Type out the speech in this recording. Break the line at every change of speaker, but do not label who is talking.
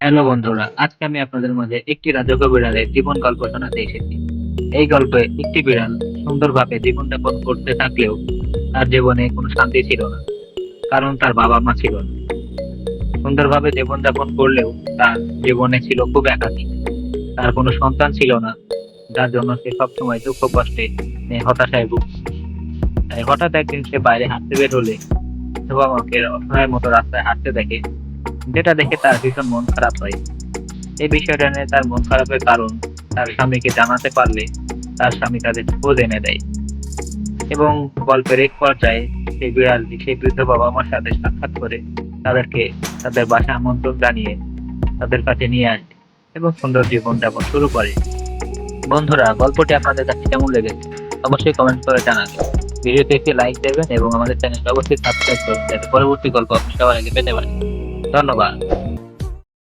Hello বন্ধুরা, আজকে আমি আপনাদের মাঝে একটি রাজকীয় বিড়ালের জীবন গল্প শোনাতে এসেছি। এই গল্পে একটি বিড়াল সুন্দরভাবে জীবনযাপন করতে থাকলেও তার জীবনে কোনো শান্তি ছিল না, কারণ তার বাবা-মা ছিল না। সুন্দরভাবে জীবনযাপন করলেও তার জীবনে ছিল খুব একাকী। তার কোনো সন্তান ছিল না, যার জন্য সে সবসময় দুঃখ কষ্টে হতাশায় ভুগত। তাই হঠাৎ একদিন সে বাইরে হাঁটতে বের হলে বাবা-মাকে অসহায়ের মতো রাস্তায় হাঁটতে দেখে, যেটা দেখে তার ভীষণ মন খারাপ হয়। এই বিষয়টা নিয়ে তার মন খারাপের কারণ তার স্বামীকে জানাতে পারলে তার স্বামী তাদের খোঁজ এনে দেয় এবং গল্পের এক পর্যায়ে সেই বিড়ালটি সেই বৃদ্ধ বাবা মার সাথে সাক্ষাৎ করে তাদেরকে তাদের বাসায় আমন্ত্রণ জানিয়ে তাদের কাছে নিয়ে আসে এবং সুন্দর জীবনযাপন শুরু করে। বন্ধুরা, গল্পটি আপনাদের কাছে কেমন লেগেছে অবশ্যই কমেন্ট করে জানাবেন। ভিডিওতে একটি লাইক দেবেন এবং আমাদের চ্যানেলটি অবশ্যই সাবস্ক্রাইব করবেন যাতে পরবর্তী গল্প আপনি সবার আগে পেতে পারেন। ধন্যবাদ।